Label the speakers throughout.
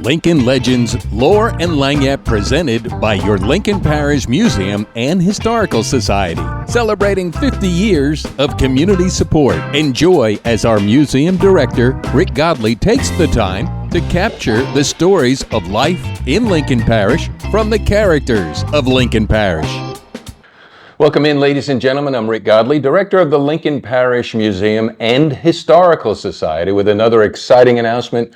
Speaker 1: Lincoln Legends, Lore and Lagniappe presented by your Lincoln Parish Museum and Historical Society, celebrating 50 years of community support. Enjoy as our museum director, Rick Godley, takes the time to capture the stories of life in Lincoln Parish from the characters of Lincoln Parish. Welcome in, ladies and gentlemen. I'm Rick Godley, director of the Lincoln Parish Museum and Historical Society, with another exciting announcement.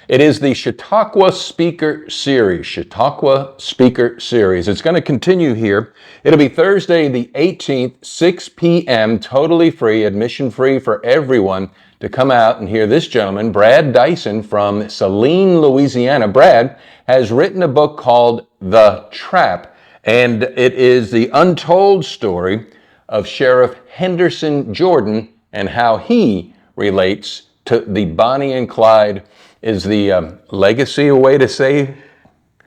Speaker 1: It is the Chautauqua Speaker Series. Chautauqua Speaker Series. It's going to continue here. It'll be Thursday the 18th, 6 p.m., totally free, admission free for everyone to come out and hear this gentleman, Brad Dison from Saline, Louisiana. Brad has written a book called The Trap, and it is the untold story of Sheriff Henderson Jordan and how he relates to the Bonnie and Clyde. Is the legacy a way to say?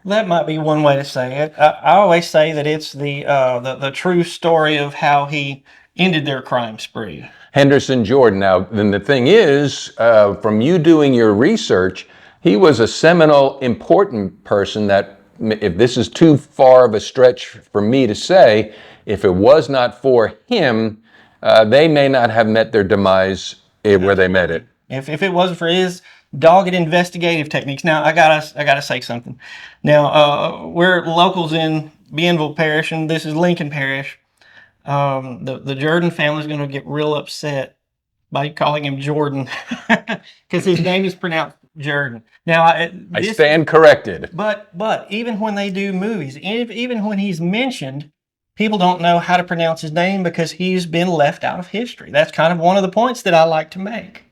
Speaker 2: That might be one way to say it. I always say that it's the true story of how he ended their crime spree.
Speaker 1: Henderson Jordan. Now, then the thing is, from you doing your research, he was a seminal, important person that, if this is too far of a stretch for me to say, if it was not for him, they may not have met their demise where they met it.
Speaker 2: If it wasn't for his dogged investigative techniques. Now, I gotta say something. Now, we're locals in Bienville Parish, and this is Lincoln Parish. The Jordan family is going to get real upset by calling him Jordan because his name is pronounced Jordan. Now,
Speaker 1: I stand corrected.
Speaker 2: But even when they do movies, even when he's mentioned, people don't know how to pronounce his name because he's been left out of history. That's kind of one of the points that I like to make.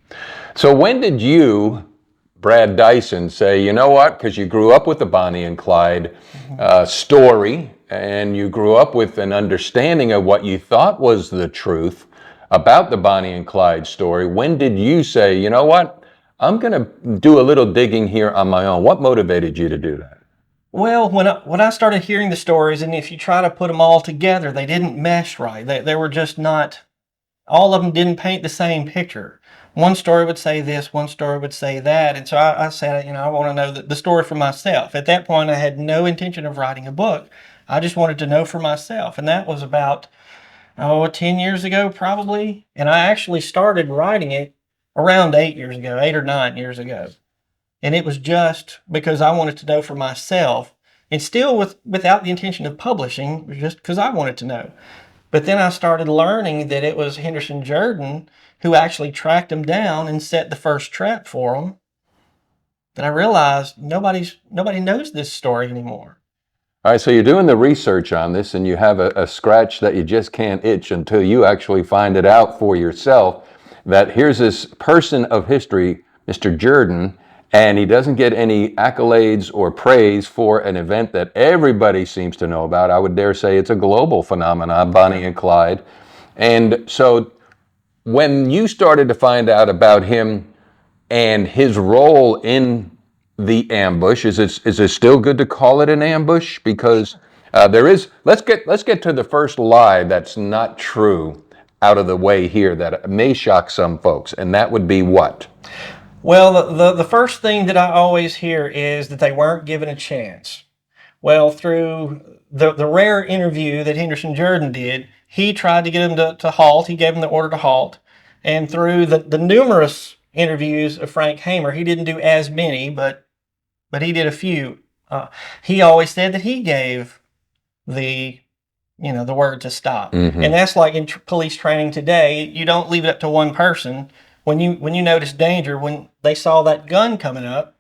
Speaker 1: So when did you, Brad Dison, say, you know what, because you grew up with the Bonnie and Clyde story, and you grew up with an understanding of what you thought was the truth about the Bonnie and Clyde story, when did you say, you know what, I'm going to do a little digging here on my own? What motivated you to do that?
Speaker 2: Well, when I started hearing the stories, and if you try to put them all together, they didn't mesh right. They were just not, all of them didn't paint the same picture. One story would say this, one story would say that. And so I said, I want to know the story for myself. At that point, I had no intention of writing a book. I just wanted to know for myself. And that was about, 10 years ago, probably. And I actually started writing it around 8 or 9 years ago. And it was just because I wanted to know for myself, and still without the intention of publishing, just because I wanted to know. But then I started learning that it was Henderson Jordan who actually tracked him down and set the first trap for him. Then I realized nobody knows this story anymore.
Speaker 1: All right, so you're doing the research on this, and you have a scratch that you just can't itch until you actually find it out for yourself, that here's this person of history, Mr. Jordan, and he doesn't get any accolades or praise for an event that everybody seems to know about. I would dare say it's a global phenomenon, Bonnie and Clyde. And so when you started to find out about him and his role in the ambush, is it still good to call it an ambush? Because there is, let's get to the first lie that's not true out of the way here that may shock some folks, and that would be what?
Speaker 2: Well, the first thing that I always hear is that they weren't given a chance. Well, through the rare interview that Henderson Jordan did, he tried to get him to halt. He gave him the order to halt. And through the numerous interviews of Frank Hamer, he didn't do as many, but he did a few. He always said that he gave the word to stop. Mm-hmm. And that's like in police training today. You don't leave it up to one person. When you notice danger, when they saw that gun coming up,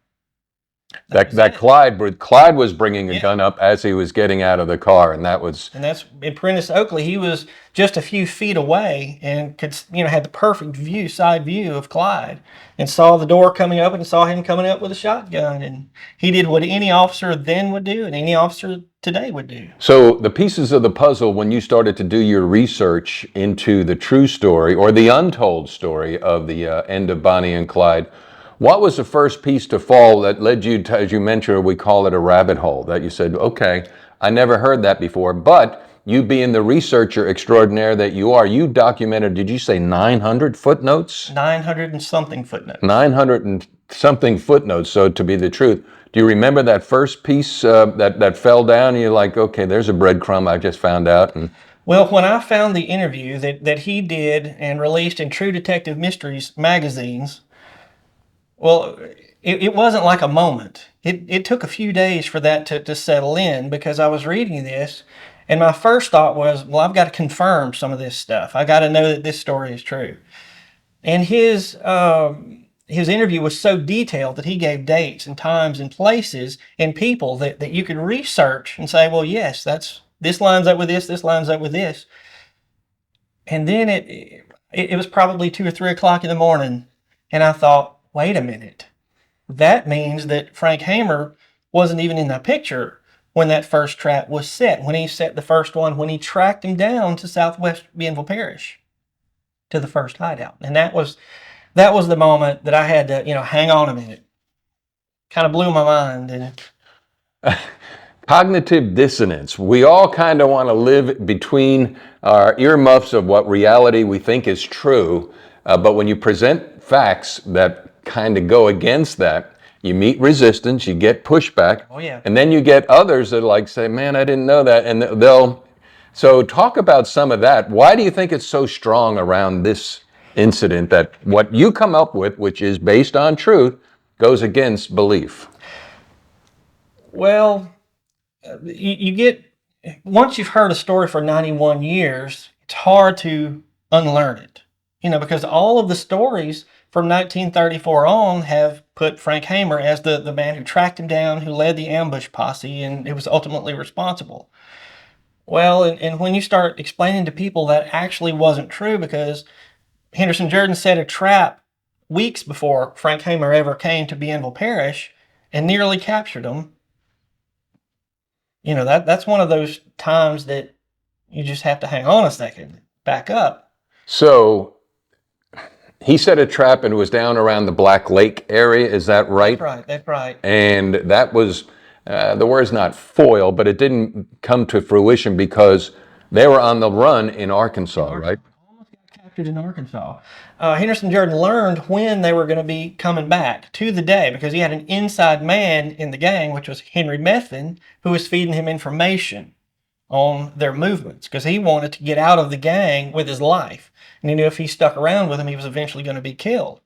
Speaker 1: that Clyde was bringing a gun up as he was getting out of the car, and that's
Speaker 2: in Prentice Oakley. He was just a few feet away and could had the perfect side view of Clyde, and saw the door coming up and saw him coming up with a shotgun, and he did what any officer then would do and any officer today would do.
Speaker 1: So the pieces of the puzzle, when you started to do your research into the true story or the untold story of the end of Bonnie and Clyde, what was the first piece to fall that led you to, as you mentioned, we call it a rabbit hole, that you said, okay, I never heard that before, but you being the researcher extraordinaire that you are, you documented, did you say 900 footnotes?
Speaker 2: 900 and something footnotes.
Speaker 1: 900 and
Speaker 3: something footnotes, so to be the truth. Do you remember that first piece that fell down? And you're like, okay, there's a breadcrumb I just found out. And
Speaker 2: Well, when I found the interview that he did and released in True Detective Mysteries magazines, well, it wasn't like a moment. It took a few days for that to settle in, because I was reading this, and my first thought was, well, I've got to confirm some of this stuff. I got to know that this story is true. And his interview was so detailed that he gave dates and times and places and people that you could research and say, well, yes, this lines up with this lines up with this. And then it was probably 2 or 3 o'clock in the morning, and I thought, wait a minute. That means that Frank Hamer wasn't even in the picture when that first trap was set, when he set the first one, when he tracked him down to southwest Bienville Parish to the first hideout. And that was the moment that I had to, hang on a minute. Kind of blew my mind. And
Speaker 3: cognitive dissonance. We all kind of want to live between our earmuffs of what reality we think is true, but when you present facts that kind of go against that, you meet resistance, you get pushback,
Speaker 2: oh yeah,
Speaker 3: and then you get others that like say, man, I didn't know that, and so talk about some of that. Why do you think it's so strong around this incident that what you come up with, which is based on truth, goes against belief?
Speaker 2: Well, you get, once you've heard a story for 91 years, it's hard to unlearn it, because all of the stories from 1934 on have put Frank Hamer as the man who tracked him down, who led the ambush posse, and it was ultimately responsible. Well, and when you start explaining to people that actually wasn't true, because Henderson Jordan set a trap weeks before Frank Hamer ever came to Bienville Parish and nearly captured him, that's one of those times that you just have to hang on a second, back up.
Speaker 3: So he set a trap and was down around the Black Lake area, is that right?
Speaker 2: That's right.
Speaker 3: And that was, the word's not foil, but it didn't come to fruition because they were on the run in Arkansas, right?
Speaker 2: Almost got captured in Arkansas. Henderson Jordan learned when they were going to be coming back to the day, because he had an inside man in the gang, which was Henry Methvin, who was feeding him information on their movements, because he wanted to get out of the gang with his life. And he knew if he stuck around with him, he was eventually going to be killed.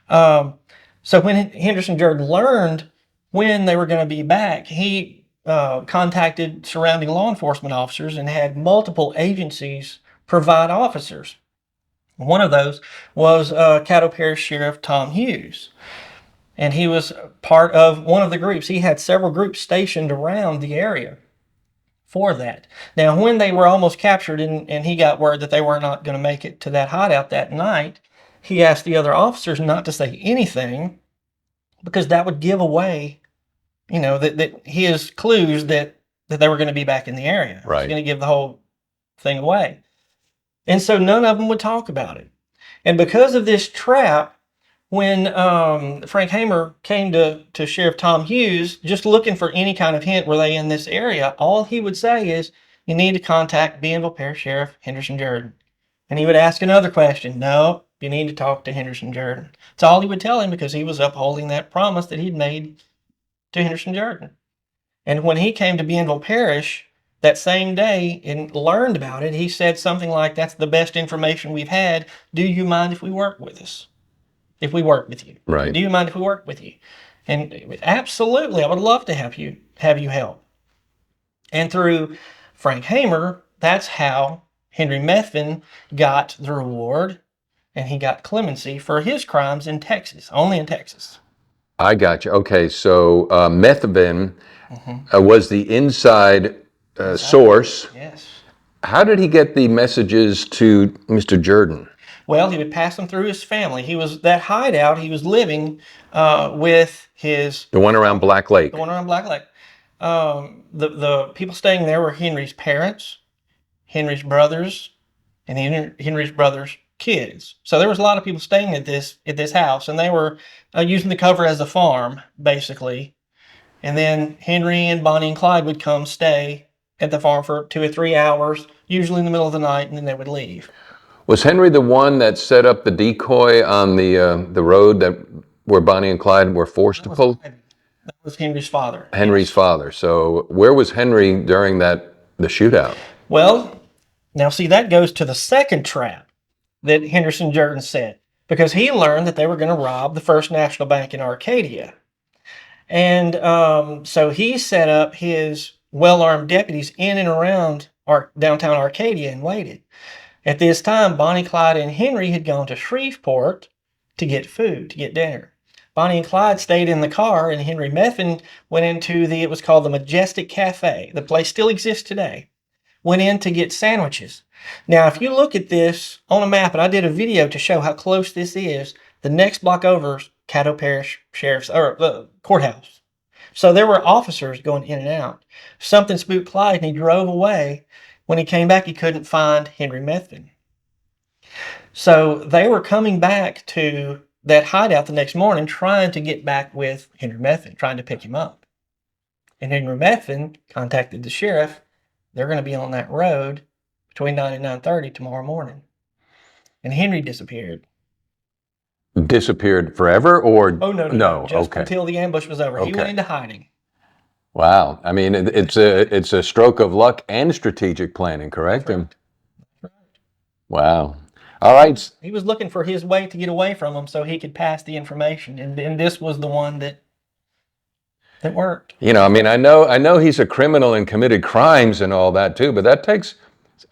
Speaker 2: So when Henderson Jordan learned when they were going to be back, he contacted surrounding law enforcement officers and had multiple agencies provide officers. One of those was Chautauqua Parish Sheriff Tom Hughes. And he was part of one of the groups. He had several groups stationed around the area for that. Now, when they were almost captured and he got word that they were not going to make it to that hideout that night, he asked the other officers not to say anything, because that would give away, that his clues that they were going to be back in the area.
Speaker 3: Right.
Speaker 2: It's going to give the whole thing away. And so none of them would talk about it. And because of this trap, when Frank Hamer came to Sheriff Tom Hughes, just looking for any kind of hint, were they in this area, all he would say is, you need to contact Bienville Parish Sheriff Henderson Jordan. And he would ask another question. No, you need to talk to Henderson Jordan. That's all he would tell him, because he was upholding that promise that he'd made to Henderson Jordan. And when he came to Bienville Parish that same day and learned about it, he said something like, that's the best information we've had. Do you mind if we work with us? If we work with you.
Speaker 3: Right.
Speaker 2: Do you mind if we work with you? And absolutely, I would love to have you help. And through Frank Hamer, that's how Henry Methvin got the reward, and he got clemency for his crimes in Texas, only in Texas.
Speaker 3: I got you. Okay, so Methvin was the inside source.
Speaker 2: Yes.
Speaker 3: How did he get the messages to Mr. Jordan?
Speaker 2: Well, he would pass them through his family. He was that hideout. He was living with his...
Speaker 3: The one around Black Lake.
Speaker 2: The one around Black Lake. The people staying there were Henry's parents, Henry's brothers, and Henry's brothers' kids. So there was a lot of people staying at this house, and they were using the cover as a farm, basically. And then Henry and Bonnie and Clyde would come stay at the farm for 2 or 3 hours, usually in the middle of the night, and then they would leave.
Speaker 3: Was Henry the one that set up the decoy on the road that where Bonnie and Clyde were forced to pull?
Speaker 2: That was Henry's father.
Speaker 3: Henry's father. So where was Henry during the shootout?
Speaker 2: Well, now see, that goes to the second trap that Henderson Jordan set, because he learned that they were going to rob the First National Bank in Arcadia. And so he set up his well-armed deputies in and around downtown Arcadia and waited. At this time, Bonnie, Clyde, and Henry had gone to Shreveport to get food, to get dinner. Bonnie and Clyde stayed in the car, and Henry Methvin went into it was called the Majestic Cafe. The place still exists today. Went in to get sandwiches. Now, if you look at this on a map, and I did a video to show how close this is, the next block over is Caddo Parish Sheriff's Courthouse. So there were officers going in and out. Something spooked Clyde, and he drove away. When he came back, he couldn't find Henry Methvin. So they were coming back to that hideout the next morning, trying to get back with Henry Methvin, trying to pick him up. And Henry Methvin contacted the sheriff. They're going to be on that road between 9 and 9:30 tomorrow morning. And Henry disappeared.
Speaker 3: Disappeared forever, or
Speaker 2: Oh, no. Just until the ambush was over. He went into hiding.
Speaker 3: Wow. I mean, it's a stroke of luck and strategic planning, correct?
Speaker 2: That's right.
Speaker 3: Wow. All right.
Speaker 2: He was looking for his way to get away from them so he could pass the information, and this was the one that worked.
Speaker 3: You know, I mean, I know he's a criminal and committed crimes and all that too, but that takes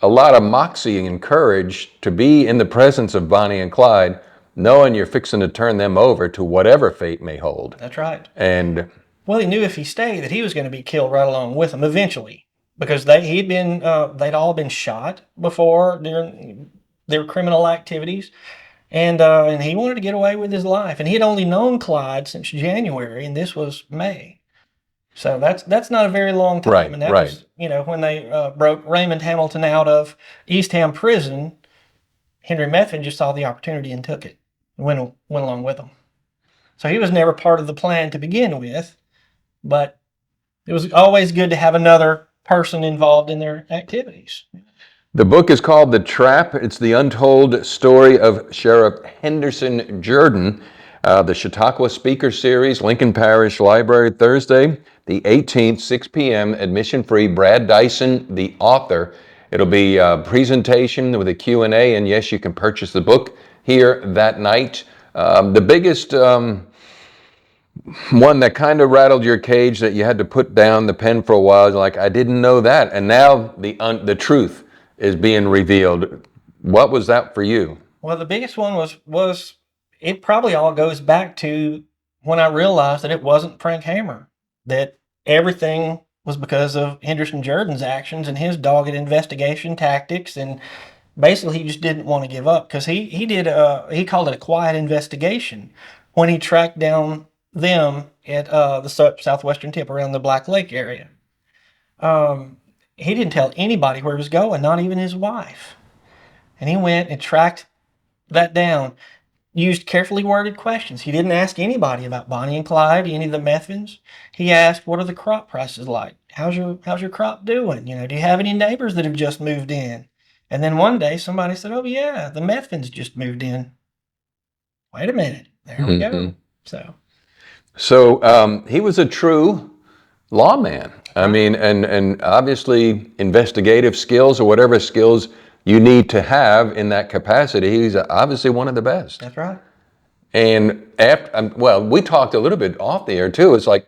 Speaker 3: a lot of moxie and courage to be in the presence of Bonnie and Clyde, knowing you're fixing to turn them over to whatever fate may hold.
Speaker 2: That's right.
Speaker 3: And
Speaker 2: well, he knew if he stayed that he was going to be killed right along with them eventually, because they'd all been shot before during their criminal activities, and he wanted to get away with his life. And he had only known Clyde since January, and this was May. So that's not a very long time.
Speaker 3: Right,
Speaker 2: and that
Speaker 3: right.
Speaker 2: was, when they broke Raymond Hamilton out of Eastham Prison, Henry Methvin just saw the opportunity and took it and went along with them. So he was never part of the plan to begin with, but it was always good to have another person involved in their activities.
Speaker 3: the book is called The Trap. It's the untold story of Sheriff Henderson Jordan. The Chautauqua Speaker Series, Lincoln Parish Library, Thursday, the 18th, 6 p.m., admission free. Brad Dison, the author. It'll be a presentation with a Q&A, and yes, you can purchase the book here that night. The biggest one that kind of rattled your cage that you had to put down the pen for a while, like, I didn't know that, and now the truth is being revealed. What was that for you?
Speaker 2: Well, the biggest one was it probably all goes back to when I realized that it wasn't Frank Hammer, that everything was because of Henderson Jordan's actions and his dogged investigation tactics, and basically he just didn't want to give up, because he called it a quiet investigation when he tracked down them at the southwestern tip around the Black Lake area. He didn't tell anybody where he was going, not even his wife. And he went and tracked that down, used carefully worded questions. He didn't ask anybody about Bonnie and Clyde, any of the Methvins. He asked, what are the crop prices like? How's your crop doing? Do you have any neighbors that have just moved in? And then one day somebody said, oh yeah, the Methvins just moved in. Wait a minute. There we go.
Speaker 3: So he was a true lawman. I mean, and obviously investigative skills, or whatever skills you need to have in that capacity, he's obviously one of the best.
Speaker 2: That's right.
Speaker 3: And we talked a little bit off the air too. It's like,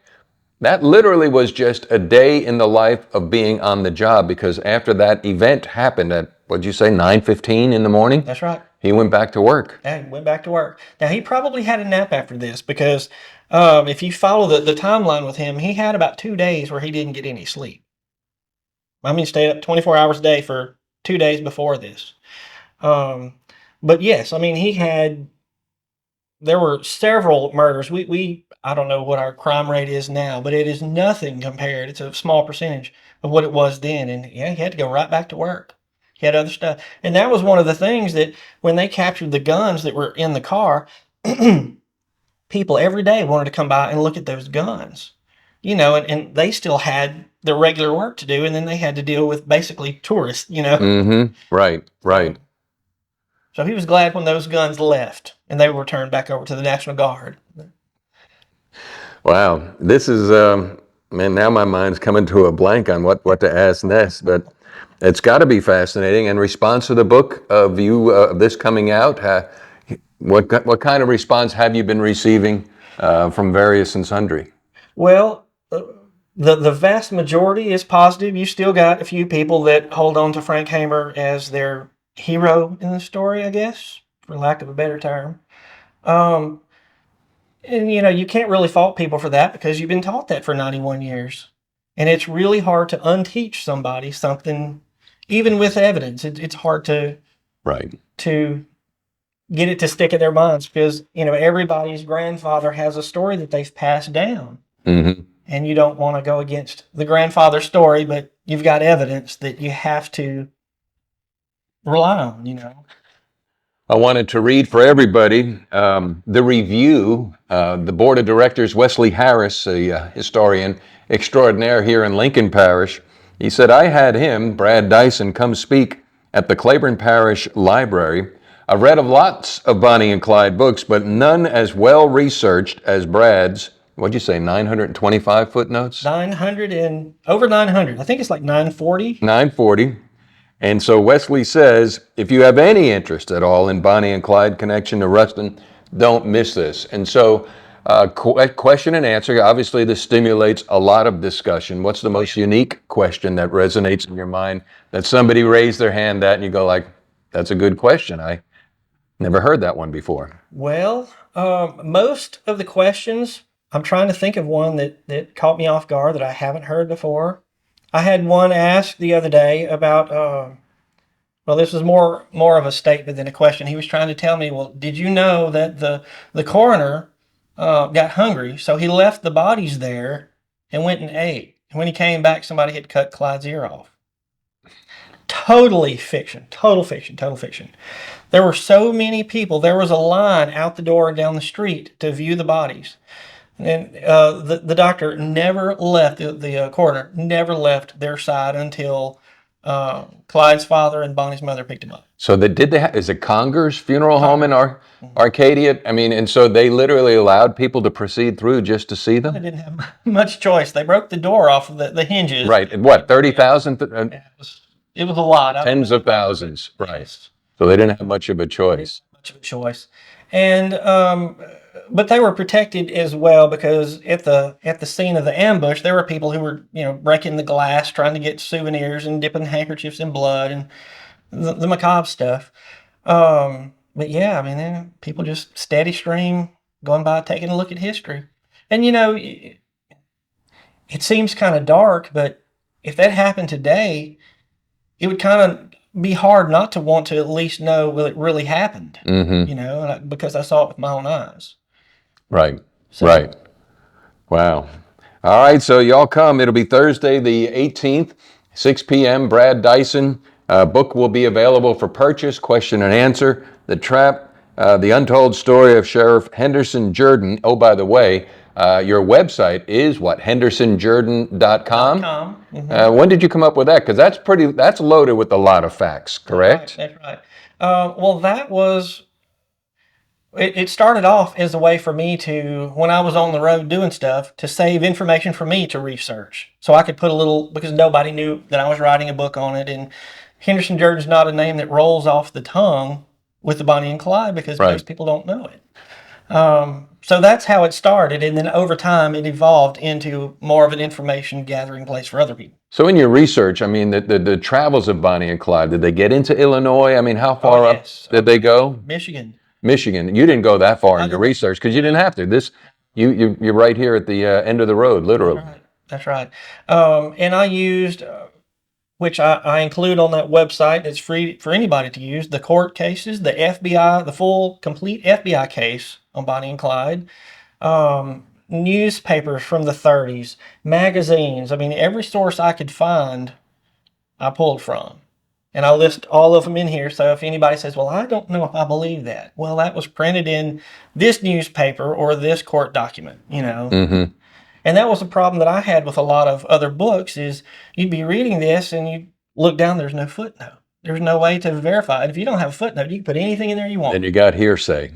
Speaker 3: that literally was just a day in the life of being on the job, because after that event happened at, what'd you say, 9:15 in the morning?
Speaker 2: That's right.
Speaker 3: He went back to work.
Speaker 2: Yeah, he went back to work. Now, he probably had a nap after this, because if you follow the timeline with him, he had about 2 days where he didn't get any sleep. I mean, he stayed up 24 hours a day for 2 days before this. But yes, I mean, there were several murders. I don't know what our crime rate is now, but it is nothing compared. It's a small percentage of what it was then. And yeah, he had to go right back to work. He had other stuff. And that was one of the things that when they captured the guns that were in the car, people every day wanted to come by and look at those guns, and they still had their regular work to do. And then they had to deal with basically tourists,
Speaker 3: Mm-hmm. Right.
Speaker 2: So he was glad when those guns left and they were turned back over to the National Guard.
Speaker 3: Wow, this is man. Now my mind's coming to a blank on what to ask next, but it's got to be fascinating. In response to the book of you this coming out, what kind of response have you been receiving from various and sundry?
Speaker 2: Well, the vast majority is positive. You still got a few people that hold on to Frank Hamer as their hero in the story, I guess, for lack of a better term. And you can't really fault people for that because you've been taught that for 91 years. And it's really hard to unteach somebody something, even with evidence. It's hard to
Speaker 3: Right.
Speaker 2: get it to stick in their minds because, everybody's grandfather has a story that they've passed down.
Speaker 3: Mm-hmm.
Speaker 2: And you don't want to go against the grandfather's story, but you've got evidence that you have to rely on.
Speaker 3: I wanted to read for everybody the review. The board of directors, Wesley Harris, a historian extraordinaire here in Lincoln Parish, he said, I had him, Brad Dison, come speak at the Claiborne Parish Library. I've read of lots of Bonnie and Clyde books, but none as well researched as Brad's. What'd you say, 925 footnotes?
Speaker 2: 900 and over 900. I think it's like 940.
Speaker 3: 940. And so Wesley says, if you have any interest at all in Bonnie and Clyde connection to Ruston, don't miss this. And so question and answer, obviously this stimulates a lot of discussion. What's the most unique question that resonates in your mind that somebody raised their hand at and you go like, that's a good question. I never heard that one before.
Speaker 2: Well, most of the questions, I'm trying to think of one that caught me off guard that I haven't heard before. I had one asked the other day about, well, this was more of a statement than a question. He was trying to tell me, well, did you know that the coroner got hungry, so he left the bodies there and went and ate. And when he came back, somebody had cut Clyde's ear off. Totally fiction, total fiction, total fiction. There were so many people. There was a line out the door and down the street to view the bodies. And the doctor never left, the coroner never left their side until Clyde's father and Bonnie's mother picked him up.
Speaker 3: So is it Conger's Funeral Home in Arcadia? I mean, and so they literally allowed people to proceed through just to see them?
Speaker 2: They didn't have much choice. They broke the door off of the hinges.
Speaker 3: Right. And what, 30,000?
Speaker 2: It was a lot.
Speaker 3: Tens of thousands. Right. So they didn't have much of a choice.
Speaker 2: Much of a choice. And but they were protected as well because at the scene of the ambush, there were people who were breaking the glass, trying to get souvenirs and dipping handkerchiefs in blood and the macabre stuff. But yeah, I mean, then people just steady stream going by, taking a look at history, and it seems kind of dark, but if that happened today, it would kind of be hard not to want to at least know, well, it really happened, because I saw it with my own eyes.
Speaker 3: Right, right. Wow. All right, so y'all come. It'll be Thursday the 18th, 6 p.m. Brad Dison. Book will be available for purchase, question and answer, The Trap, The Untold Story of Sheriff Henderson Jordan. Oh, by the way, your website is what? HendersonJordan.com?
Speaker 2: Mm-hmm.
Speaker 3: When did you come up with that? Because that's loaded with a lot of facts, correct?
Speaker 2: That's right. Well, that was... It started off as a way for me to, when I was on the road doing stuff, to save information for me to research. So I could put a little, because nobody knew that I was writing a book on it. And Henderson Jordan's not a name that rolls off the tongue with the Bonnie and Clyde because most people don't know it. So that's how it started. And then over time, it evolved into more of an information gathering place for other people.
Speaker 3: So in your research, I mean, the travels of Bonnie and Clyde, did they get into Illinois? I mean, how far up did they go? Michigan. You didn't go that far in your research because you didn't have to. You're right here at the end of the road, literally.
Speaker 2: That's right. And I used, which I include on that website, it's free for anybody to use, the court cases, the FBI, the full, complete FBI case on Bonnie and Clyde, newspapers from the 30s, magazines. I mean, every source I could find, I pulled from. And I'll list all of them in here. So if anybody says, well, I don't know if I believe that. Well, that was printed in this newspaper or this court document, Mm-hmm. And that was a problem that I had with a lot of other books is you'd be reading this and you look down, there's no footnote. There's no way to verify it. If you don't have a footnote, you can put anything in there you want.
Speaker 3: Then you got hearsay.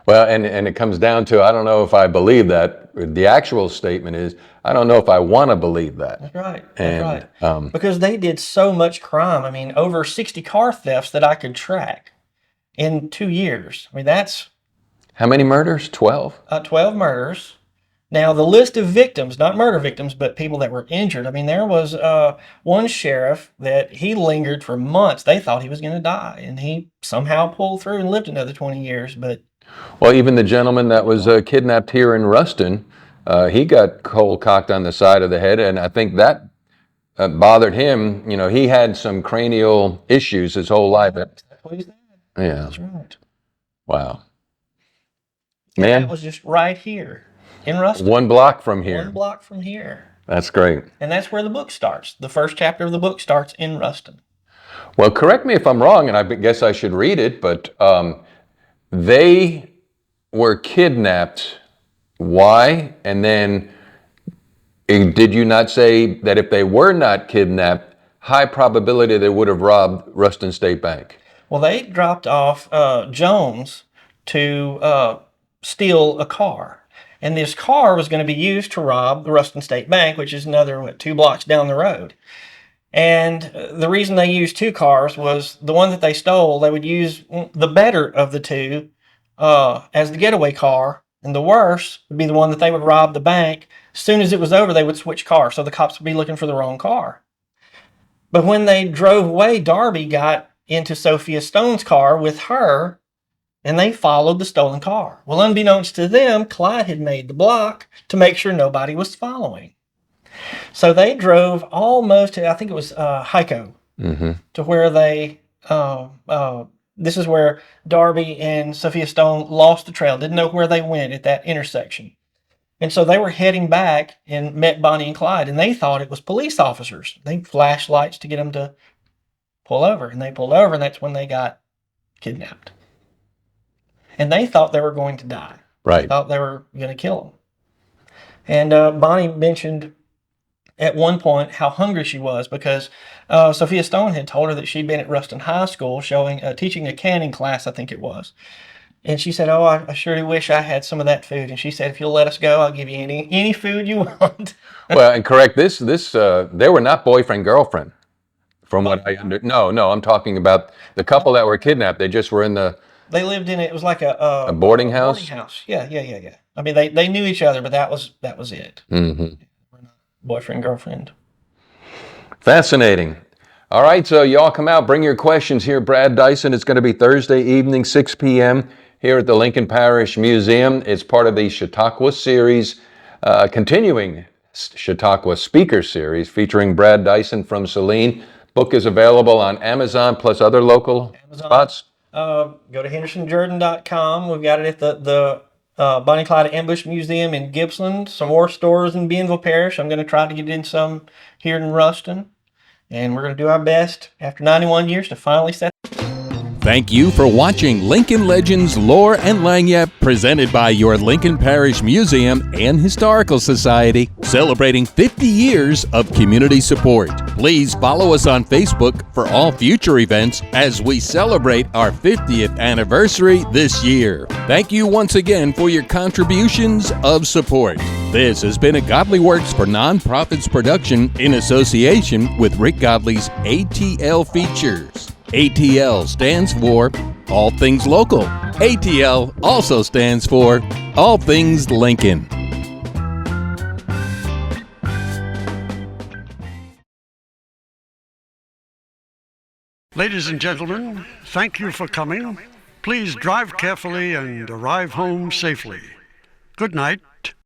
Speaker 3: Well, and it comes down to, I don't know if I believe that. The actual statement is, I don't know if I want to believe that.
Speaker 2: That's right.
Speaker 3: And,
Speaker 2: That's right. Because they did so much crime. I mean, over 60 car thefts that I could track in 2 years. I mean, that's
Speaker 3: How many murders? 12?
Speaker 2: 12 murders. Now, the list of victims, not murder victims, but people that were injured. I mean, there was one sheriff that he lingered for months. They thought he was going to die, and he somehow pulled through and lived another 20 years. But
Speaker 3: Well, even the gentleman that was kidnapped here in Ruston, he got cold cocked on the side of the head, and I think that bothered him. You know, he had some cranial issues his whole life.
Speaker 2: that's what he said.
Speaker 3: Yeah.
Speaker 2: That's right.
Speaker 3: Wow.
Speaker 2: And
Speaker 3: Man,
Speaker 2: that was just right here in Ruston.
Speaker 3: 1 block from here.
Speaker 2: 1 block from here.
Speaker 3: That's great.
Speaker 2: And that's where the book starts. The first chapter of the book starts in Ruston.
Speaker 3: Well, correct me if I'm wrong, and I guess I should read it, but they were kidnapped. Why? And then did you not say that if they were not kidnapped, high probability they would have robbed Ruston State Bank?
Speaker 2: Well, they dropped off Jones to steal a car. And this car was going to be used to rob the Ruston State Bank, which is another, 2 blocks down the road. And the reason they used 2 cars was the one that they stole, they would use the better of the 2 as the getaway car, and the worse would be the one that they would rob the bank. As soon as it was over, they would switch cars, so the cops would be looking for the wrong car. But when they drove away, Darby got into Sophia Stone's car with her, and they followed the stolen car. Well, unbeknownst to them, Clyde had made the block to make sure nobody was following. So they drove almost to, I think it was Hico, to where they, this is where Darby and Sophia Stone lost the trail, didn't know where they went at that intersection. And so they were heading back and met Bonnie and Clyde, and they thought it was police officers. They flashed lights to get them to pull over, and they pulled over, and that's when they got kidnapped. And they thought they were going to die.
Speaker 3: Right.
Speaker 2: They thought they were going to kill them. And Bonnie mentioned at one point how hungry she was because Sophia Stone had told her that she'd been at Ruston High School teaching a canning class, I think it was. And she said, I surely wish I had some of that food. And she said, if you'll let us go, I'll give you any food you want.
Speaker 3: Well, and correct, they were not boyfriend, girlfriend, from what I understand. No, I'm talking about the couple that were kidnapped. They just were in
Speaker 2: They lived in it was like a
Speaker 3: boarding house?
Speaker 2: Boarding house. Yeah. I mean, they knew each other, but that was it.
Speaker 3: Mm-hmm.
Speaker 2: Boyfriend, girlfriend.
Speaker 3: Fascinating. All right, so y'all come out, bring your questions here. Brad Dison, it's going to be Thursday evening, 6 p.m. here at the Lincoln Parish Museum. It's part of the Chautauqua series, continuing Chautauqua speaker series featuring Brad Dison from Saline. Book is available on Amazon plus other local spots.
Speaker 2: Go to HendersonJordan.com. We've got it at the Bonnie and Clyde Ambush Museum in Gippsland. Some more stores in Bienville Parish. I'm going to try to get in some here in Ruston. And we're going to do our best after 91 years to finally set.
Speaker 1: Thank you for watching Lincoln Legends Lore and Lagniappe, presented by your Lincoln Parish Museum and Historical Society, celebrating 50 years of community support. Please follow us on Facebook for all future events as we celebrate our 50th anniversary this year. Thank you once again for your contributions of support. This has been a Godleyworks for Nonprofits production in association with Rick Godley's ATL Features. ATL stands for All Things Local. ATL also stands for All Things Lincoln.
Speaker 4: Ladies and gentlemen, thank you for coming. Please drive carefully and arrive home safely. Good night.